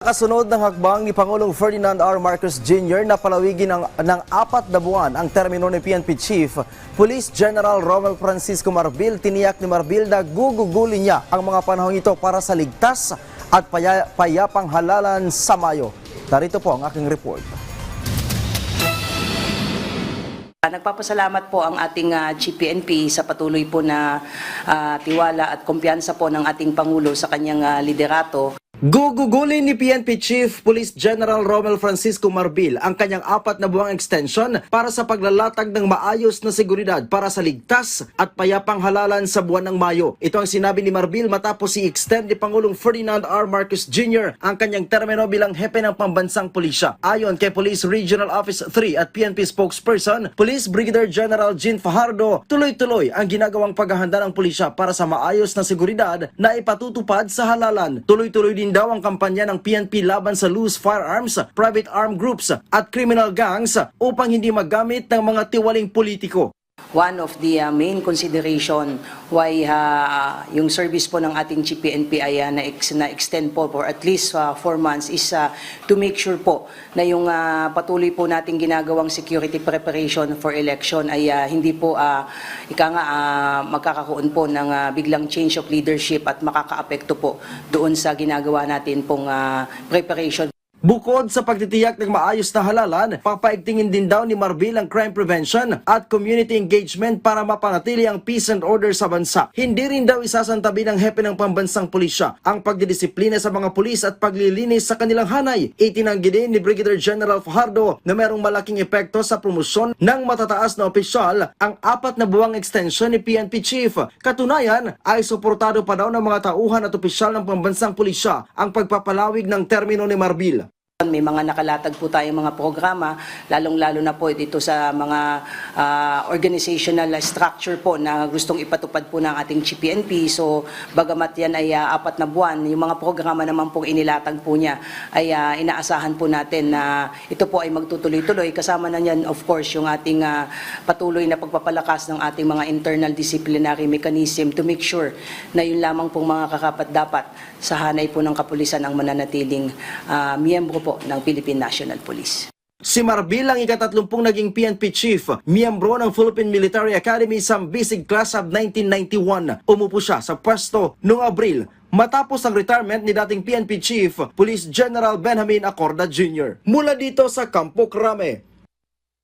Kasunod ng hakbang ni Pangulong Ferdinand R. Marcos Jr. na palawigin ng 4 na buwan ang termino ni PNP Chief Police General Romel Francisco Marbil, tiniyak ni Marbil na gugugulin niya ang mga panahong ito para sa ligtas at payapang halalan sa Mayo. Narito po ang aking report. Nagpapasalamat po ang ating Chief PNP sa patuloy po na tiwala at kumpiyansa po ng ating Pangulo sa kanyang liderato. Gugugulin ni PNP Chief Police General Romel Francisco Marbil ang kanyang 4 na buwang extension para sa paglalatag ng maayos na seguridad para sa ligtas at payapang halalan sa buwan ng Mayo. Ito ang sinabi ni Marbil matapos i-extend ni Pangulong Ferdinand R. Marcos Jr. ang kanyang termino bilang hepe ng pambansang pulisya. Ayon kay Police Regional Office 3 at PNP spokesperson, Police Brigadier General Jean Fajardo, tuloy-tuloy ang ginagawang paghahanda ng pulisya para sa maayos na seguridad na ipatutupad sa halalan. Tuloy-tuloy din daw ang kampanya ng PNP laban sa loose firearms, private armed groups at criminal gangs upang hindi magamit ng mga tiwaling politiko. One of the main consideration why yung service po ng ating Chief PNP ay na-extend po for at least 4 months is to make sure po na yung patuloy po nating ginagawang security preparation for election ay hindi po magkakaroon po ng biglang change of leadership at makakaapekto po doon sa ginagawa natin pong preparation. Bukod sa pagtitiyak ng maayos na halalan, papaigtingin din daw ni Marbil ang crime prevention at community engagement para mapanatili ang peace and order sa bansa. Hindi rin daw isasantabi ng hepe ng pambansang pulisya ang pagdidisiplina sa mga pulis at paglilinis sa kanilang hanay. Itinanggi din ni Brigadier General Fajardo na merong malaking epekto sa promosyon ng matataas na opisyal ang 4 na buwang extension ni PNP Chief. Katunayan ay suportado pa daw ng mga tauhan at opisyal ng pambansang pulisya ang pagpapalawig ng termino ni Marbil. May mga nakalatag po tayong mga programa, lalong-lalo na po dito sa mga organizational structure po na gustong ipatupad po ng ating Chief PNP. So, bagamat yan ay 4 na buwan, yung mga programa naman pong inilatag po niya ay inaasahan po natin na ito po ay magtutuloy-tuloy. Kasama na yan, of course, yung ating patuloy na pagpapalakas ng ating mga internal disciplinary mechanism to make sure na yun lamang pong mga karapat-dapat sa hanay po ng kapulisan ang mananatiling miyembro po ng Philippine National Police. Si Marbil ang ika-30 naging PNP Chief, miyembro ng Philippine Military Academy sa Bisig Class of 1991. Umupo siya sa pwesto noong Abril matapos ang retirement ni dating PNP Chief Police General Benjamin Acorda Jr. Mula dito sa Campo Crame,